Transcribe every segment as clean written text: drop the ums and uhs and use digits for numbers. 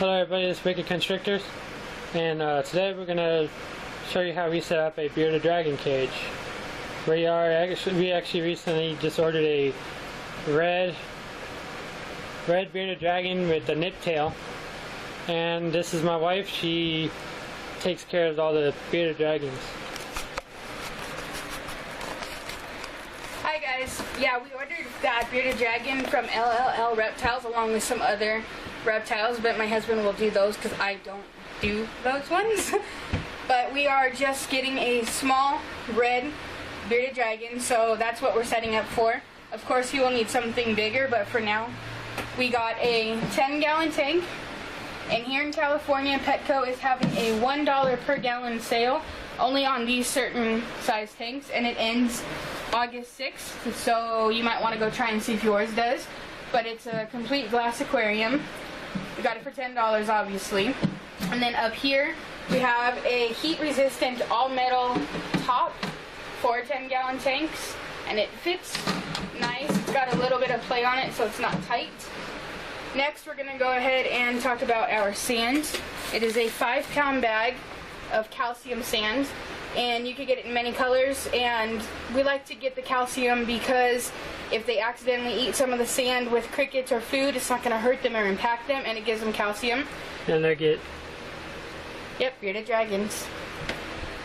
Hello everybody, this is Wicked Constrictors, and today we're going to show you how we set up a bearded dragon cage. We actually recently just ordered a red bearded dragon with a nip tail, and this is my wife. She takes care of all the bearded dragons. Hi guys, yeah, we ordered that bearded dragon from LLL Reptiles along with some other reptiles, but my husband will do those because I don't do those ones. But we are just getting a small red bearded dragon, so that's what we're setting up for. Of course he will need something bigger, but for now we got a 10-gallon tank, and here in California Petco is having a $1 per gallon sale only on these certain size tanks, and it ends August 6th, so you might want to go try and see if yours does. But it's a complete glass aquarium. We got it for $10 obviously. And then up here we have a heat resistant all metal top for 10-gallon tanks, and it fits nice. It's got a little bit of play on it so it's not tight. Next we're going to go ahead and talk about our sand. It is a 5-pound bag of calcium sand, and you can get it in many colors, and we like to get the calcium because if they accidentally eat some of the sand with crickets or food, it's not going to hurt them or impact them, and it gives them calcium. And they get... Yep, bearded dragons.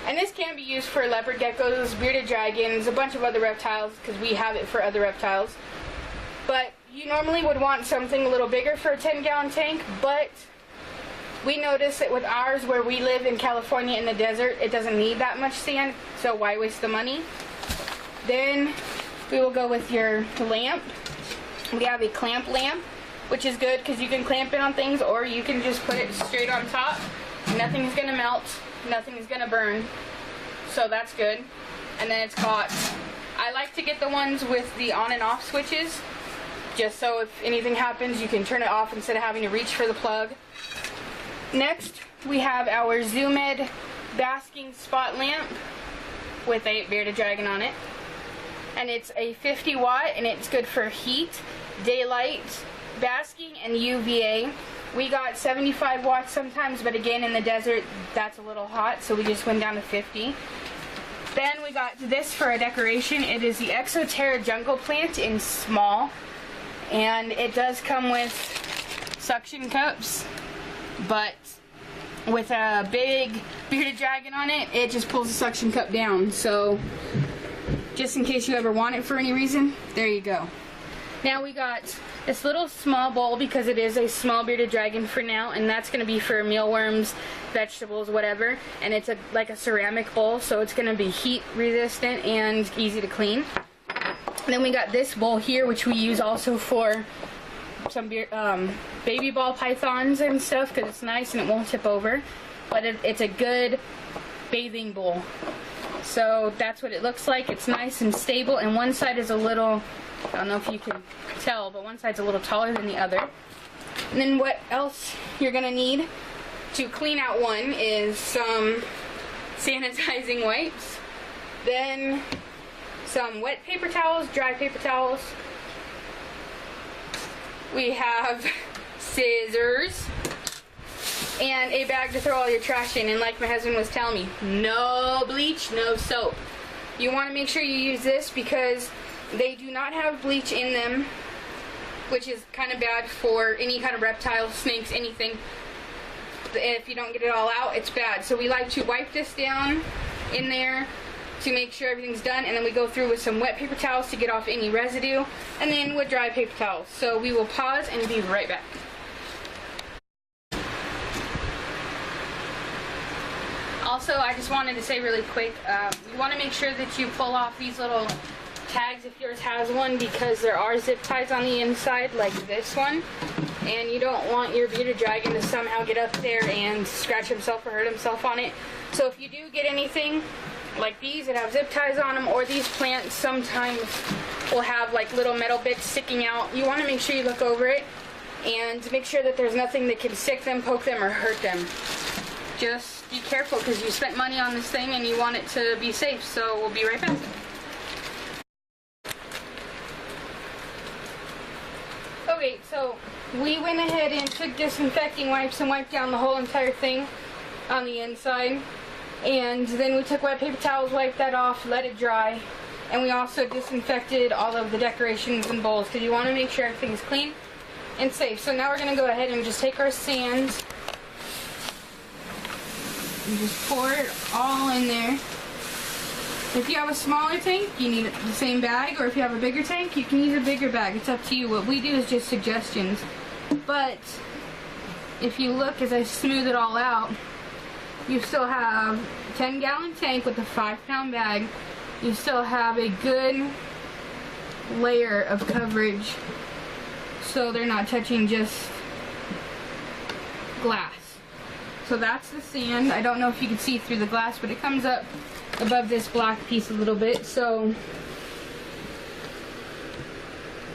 And this can be used for leopard geckos, bearded dragons, a bunch of other reptiles, because we have it for other reptiles. But you normally would want something a little bigger for a 10-gallon tank, but we noticed that with ours, where we live in California in the desert, it doesn't need that much sand, so why waste the money? Then we will go with your lamp. We have a clamp lamp, which is good because you can clamp it on things, or you can just put it straight on top. Nothing is going to melt, nothing is going to burn, so that's good. And then it's got, I like to get the ones with the on and off switches, just so if anything happens you can turn it off instead of having to reach for the plug. Next, we have our Zoomed basking spot lamp with a bearded dragon on it. And it's a 50 watt, and it's good for heat, daylight, basking, and UVA. We got 75 watts sometimes, but again, in the desert, that's a little hot, so we just went down to 50. Then we got this for a decoration. It is the Exoterra jungle plant in small, and it does come with suction cups. But with a big bearded dragon on it, it just pulls the suction cup down. So just in case you ever want it for any reason, there you go. Now we got this little small bowl because it is a small bearded dragon for now, and that's going to be for mealworms, vegetables, whatever. And it's like a ceramic bowl, so it's going to be heat resistant and easy to clean. Then we got this bowl here, which we use also for some baby ball pythons and stuff because it's nice and it won't tip over, but it's a good bathing bowl. So that's what it looks like. It's nice and stable, and one side is a little, I don't know if you can tell, but one side's a little taller than the other. And then what else you're gonna need to clean out one is some sanitizing wipes, then some wet paper towels, dry paper towels. We have scissors and a bag to throw all your trash in, and like my husband was telling me, no bleach, no soap. You want to make sure you use this because they do not have bleach in them, which is kind of bad for any kind of reptile, snakes, anything. If you don't get it all out, it's bad. So we like to wipe this down in there to make sure everything's done, and then we go through with some wet paper towels to get off any residue, and then with dry paper towels. So we will pause and be right back. Also, I just wanted to say really quick, you want to make sure that you pull off these little tags if yours has one, because there are zip ties on the inside like this one, and you don't want your bearded dragon to somehow get up there and scratch himself or hurt himself on it. So if you do get anything like these that have zip ties on them, or these plants sometimes will have like little metal bits sticking out, you want to make sure you look over it and make sure that there's nothing that can stick them, poke them, or hurt them. Just be careful because you spent money on this thing and you want it to be safe. So we'll be right back. Okay, so we went ahead and took disinfecting wipes and wiped down the whole entire thing on the inside. And then we took wet paper towels, wiped that off, let it dry. And we also disinfected all of the decorations and bowls because you want to make sure everything is clean and safe. So now we're going to go ahead and just take our sand and just pour it all in there. If you have a smaller tank, you need the same bag, or if you have a bigger tank, you can use a bigger bag. It's up to you. What we do is just suggestions. But if you look as I smooth it all out, you still have a 10-gallon tank with a 5-pound bag. You still have a good layer of coverage so they're not touching just glass. So that's the sand. I don't know if you can see through the glass, but it comes up above this black piece a little bit, so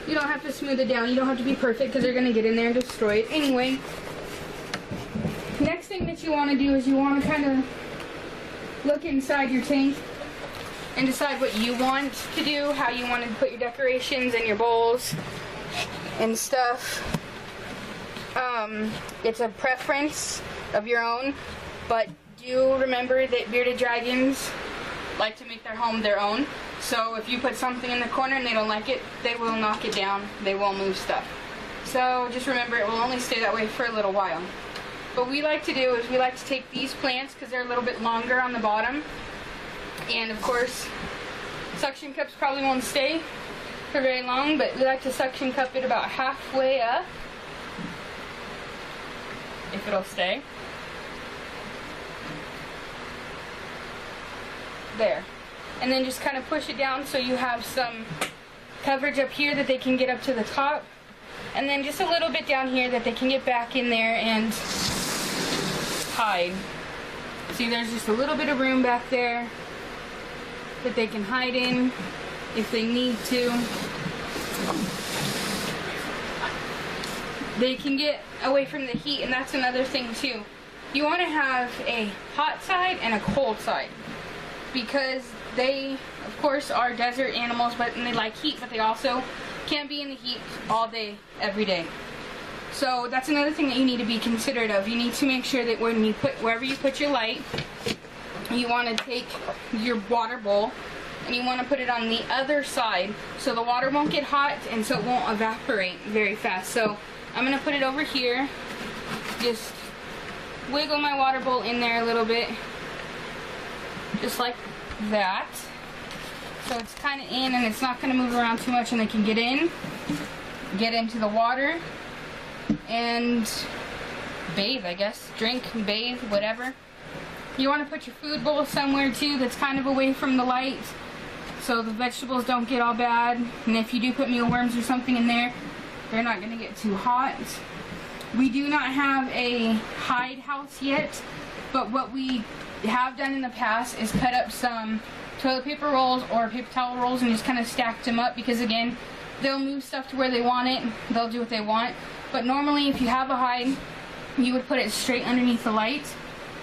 you don't have to smooth it down. You don't have to be perfect because they're going to get in there and destroy it anyway. Next thing that you want to do is you want to kind of look inside your tank and decide what you want to do, how you want to put your decorations and your bowls and stuff. It's a preference of your own, but do remember that bearded dragons like to make their home their own. So if you put something in the corner and they don't like it, they will knock it down. They will move stuff. So just remember, it will only stay that way for a little while. What we like to do is we like to take these plants because they're a little bit longer on the bottom. And of course, suction cups probably won't stay for very long, but we like to suction cup it about halfway up, if it'll stay. There. And then just kind of push it down so you have some coverage up here that they can get up to the top. And then just a little bit down here that they can get back in there and hide. See, there's just a little bit of room back there that they can hide in if they need to. They can get away from the heat, and that's another thing too. You want to have a hot side and a cold side, because they, of course, are desert animals, and they like heat, but they also can't be in the heat all day, every day. So that's another thing that you need to be considerate of. You need to make sure that when you put, wherever you put your light, you want to take your water bowl and you want to put it on the other side so the water won't get hot and so it won't evaporate very fast. So I'm going to put it over here. Just wiggle my water bowl in there a little bit, just like that. So it's kind of in and it's not going to move around too much, and they can get into the water and bathe, I guess. Drink, bathe, whatever. You want to put your food bowl somewhere too that's kind of away from the light so the vegetables don't get all bad. And if you do put mealworms or something in there, they're not going to get too hot. We do not have a hide house yet, but what we have done in the past is cut up some toilet paper rolls or paper towel rolls and just kind of stacked them up, because again, they'll move stuff to where they want it. They'll do what they want. But normally if you have a hide, you would put it straight underneath the light,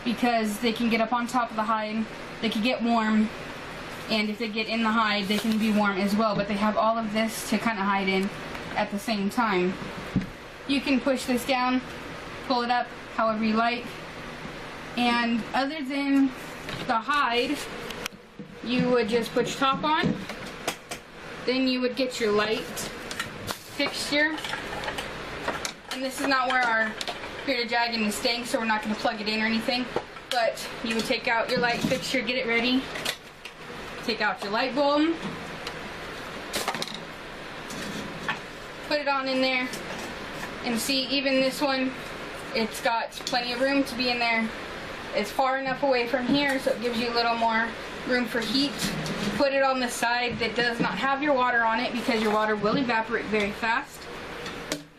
because they can get up on top of the hide, they can get warm, and if they get in the hide, they can be warm as well, but they have all of this to kind of hide in at the same time. You can push this down, pull it up however you like, and other than the hide, you would just put your top on, then you would get your light fixture, and this is not where our bearded dragon is staying, so we're not going to plug it in or anything, but you would take out your light fixture, get it ready, take out your light bulb, put it on in there, and see, even this one, it's got plenty of room to be in there. It's far enough away from here so it gives you a little more room for heat. Put it on the side that does not have your water on it, because your water will evaporate very fast.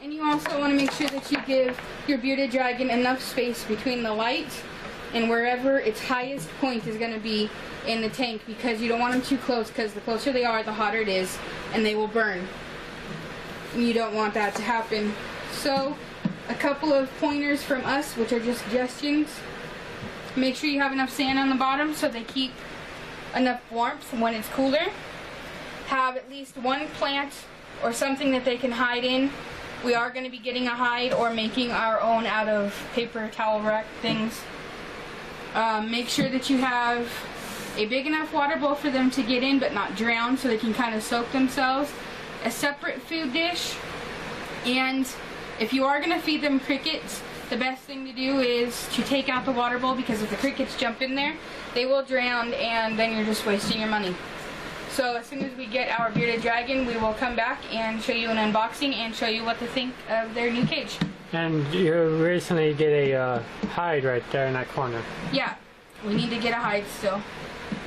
And you also want to make sure that you give your bearded dragon enough space between the light and wherever its highest point is going to be in the tank, because you don't want them too close, because the closer they are, the hotter it is, and they will burn. And you don't want that to happen. So, a couple of pointers from us, which are just suggestions. Make sure you have enough sand on the bottom so they keep enough warmth when it's cooler. Have at least one plant or something that they can hide in We are going to be getting a hide or making our own out of paper towel rack things. Make sure that you have a big enough water bowl for them to get in but not drown, so they can kind of soak themselves. A separate food dish, and if you are going to feed them crickets, the best thing to do is to take out the water bowl, because if the crickets jump in there, they will drown and then you're just wasting your money. So as soon as we get our bearded dragon, we will come back and show you an unboxing and show you what to think of their new cage. And you recently did a hide right there in that corner. Yeah, we need to get a hide still.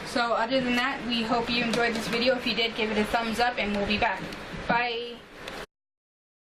So other than that, we hope you enjoyed this video. If you did, give it a thumbs up and we'll be back. Bye.